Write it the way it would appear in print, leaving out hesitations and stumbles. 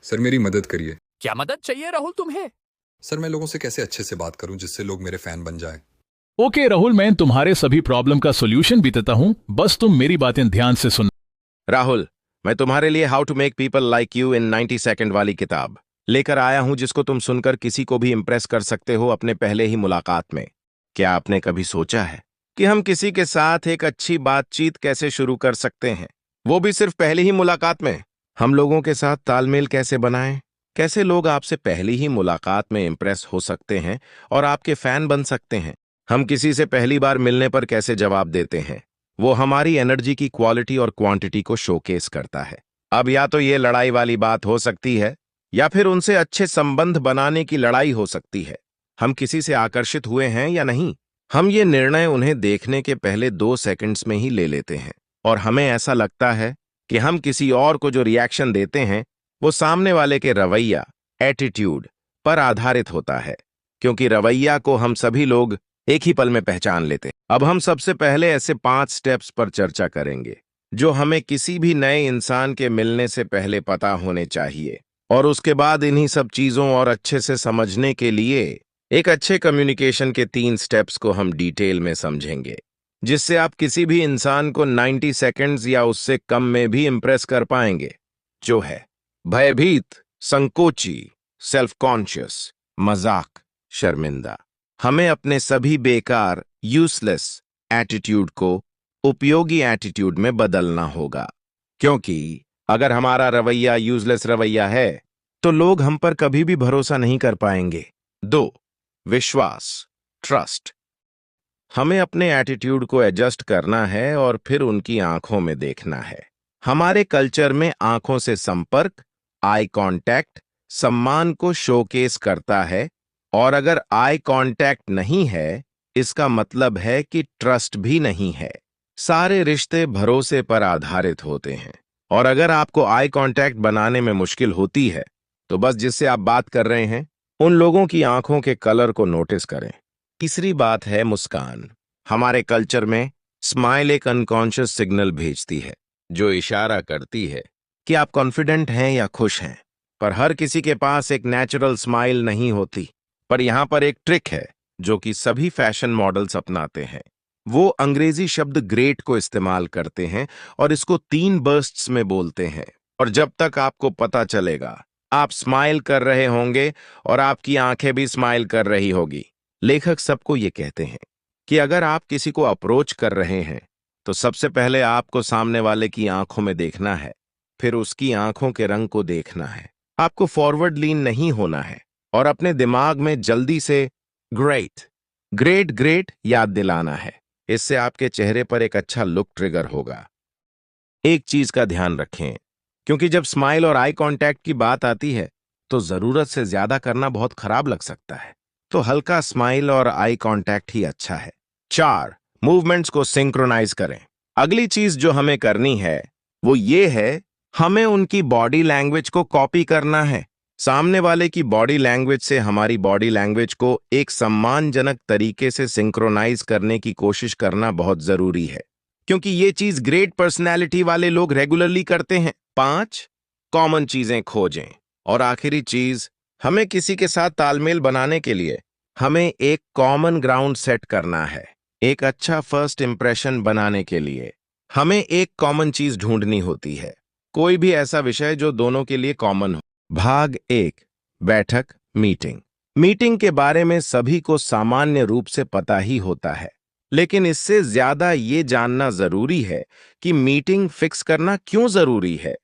Sir मेरी मदद करिए। क्या मदद चाहिए राहुल तुम्हें? सर मैं लोगों से कैसे अच्छे से बात करूं जिससे लोग मेरे फैन बन जाएं। ओके राहुल, मैं तुम्हारे सभी प्रॉब्लम का सॉल्यूशन भी देता हूं, बस तुम मेरी बातें ध्यान से सुन। राहुल, मैं तुम्हारे लिए how to make people like you in 90 second वाली किताब लेकर आया हूं, जिसको तुम सुनकर किसी को भी इंप्रेस कर सकते हो अपने पहले ही मुलाकात में। क्या आपने कभी सोचा है कि हम किसी के साथ एक अच्छी बातचीत कैसे शुरू कर सकते हैं, वो भी सिर्फ पहली ही मुलाकात में? हम लोगों के साथ तालमेल कैसे बनाएं, कैसे लोग आपसे पहली ही मुलाकात में इंप्रेस हो सकते हैं और आपके फैन बन सकते हैं। हम किसी से पहली बार मिलने पर कैसे जवाब देते हैं, वो हमारी एनर्जी की क्वालिटी और क्वांटिटी को शोकेस करता है। अब या तो ये लड़ाई वाली बात हो सकती है या फिर उनसे अच्छे संबंध बनाने की लड़ाई हो सकती है। हम किसी से आकर्षित हुए हैं या नहीं, हम ये निर्णय उन्हें देखने के पहले 2 सेकंड्स में ही ले लेते हैं, और हमें ऐसा लगता है कि हम किसी और को जो रिएक्शन देते हैं वो सामने वाले के रवैया, एटीट्यूड पर आधारित होता है, क्योंकि रवैया को हम सभी लोग एक ही पल में पहचान लेते हैं। अब हम सबसे पहले ऐसे 5 स्टेप्स पर चर्चा करेंगे जो हमें किसी भी नए इंसान के मिलने से पहले पता होने चाहिए, और उसके बाद इन्हीं सब चीजों और अच्छे से समझने के लिए एक अच्छे कम्युनिकेशन के 3 स्टेप्स को हम डिटेल में समझेंगे, जिससे आप किसी भी इंसान को 90 सेकंड्स या उससे कम में भी इंप्रेस कर पाएंगे, जो है भयभीत, संकोची, सेल्फ कॉन्शियस, मजाक, शर्मिंदा। हमें अपने सभी बेकार, यूजलेस एटीट्यूड को उपयोगी एटीट्यूड में बदलना होगा, क्योंकि अगर हमारा रवैया यूजलेस रवैया है तो लोग हम पर कभी भी भरोसा नहीं कर पाएंगे। 2. विश्वास, ट्रस्ट। हमें अपने एटीट्यूड को एडजस्ट करना है और फिर उनकी आंखों में देखना है। हमारे कल्चर में आंखों से संपर्क, आई कांटेक्ट, सम्मान को शोकेस करता है, और अगर आई कांटेक्ट नहीं है इसका मतलब है कि ट्रस्ट भी नहीं है। सारे रिश्ते भरोसे पर आधारित होते हैं, और अगर आपको आई कांटेक्ट बनाने में मुश्किल होती है तो बस जिससे आप बात कर रहे हैं उन लोगों की आंखों के कलर को नोटिस करें। तीसरी बात है मुस्कान। हमारे कल्चर में स्माइल एक अनकॉन्शियस सिग्नल भेजती है जो इशारा करती है कि आप कॉन्फिडेंट हैं या खुश हैं, पर हर किसी के पास एक नेचुरल स्माइल नहीं होती। पर यहां पर एक ट्रिक है जो कि सभी फैशन मॉडल्स अपनाते हैं। वो अंग्रेजी शब्द ग्रेट को इस्तेमाल करते हैं और इसको 3 बर्स्ट्स में बोलते हैं, और जब तक आपको पता चलेगा आप स्माइल कर रहे होंगे और आपकी आंखें भी स्माइल कर रही होगी। लेखक सबको ये कहते हैं कि अगर आप किसी को अप्रोच कर रहे हैं तो सबसे पहले आपको सामने वाले की आंखों में देखना है, फिर उसकी आंखों के रंग को देखना है। आपको फॉरवर्ड लीन नहीं होना है और अपने दिमाग में जल्दी से ग्रेट, ग्रेट, ग्रेट याद दिलाना है। इससे आपके चेहरे पर एक अच्छा लुक ट्रिगर होगा। एक चीज का ध्यान रखें, क्योंकि जब स्माइल और आई कांटेक्ट की बात आती है तो जरूरत से ज्यादा करना बहुत खराब लग सकता है, तो हल्का स्माइल और आई कांटेक्ट ही अच्छा है। 4. मूवमेंट्स को सिंक्रोनाइज करें। अगली चीज जो हमें करनी है वो ये है, हमें उनकी बॉडी लैंग्वेज को कॉपी करना है। सामने वाले की बॉडी लैंग्वेज से हमारी बॉडी लैंग्वेज को एक सम्मानजनक तरीके से सिंक्रोनाइज करने की कोशिश करना बहुत जरूरी है, क्योंकि ये चीज ग्रेट पर्सनैलिटी वाले लोग रेगुलरली करते हैं। 5. कॉमन चीजें खोजें। और आखिरी चीज, हमें किसी के साथ तालमेल बनाने के लिए हमें एक कॉमन ग्राउंड सेट करना है। एक अच्छा फर्स्ट इंप्रेशन बनाने के लिए हमें एक कॉमन चीज ढूंढनी होती है, कोई भी ऐसा विषय जो दोनों के लिए कॉमन हो। भाग 1. बैठक, मीटिंग। मीटिंग के बारे में सभी को सामान्य रूप से पता ही होता है, लेकिन इससे ज्यादा ये जानना जरूरी है कि मीटिंग फिक्स करना क्यों जरूरी है।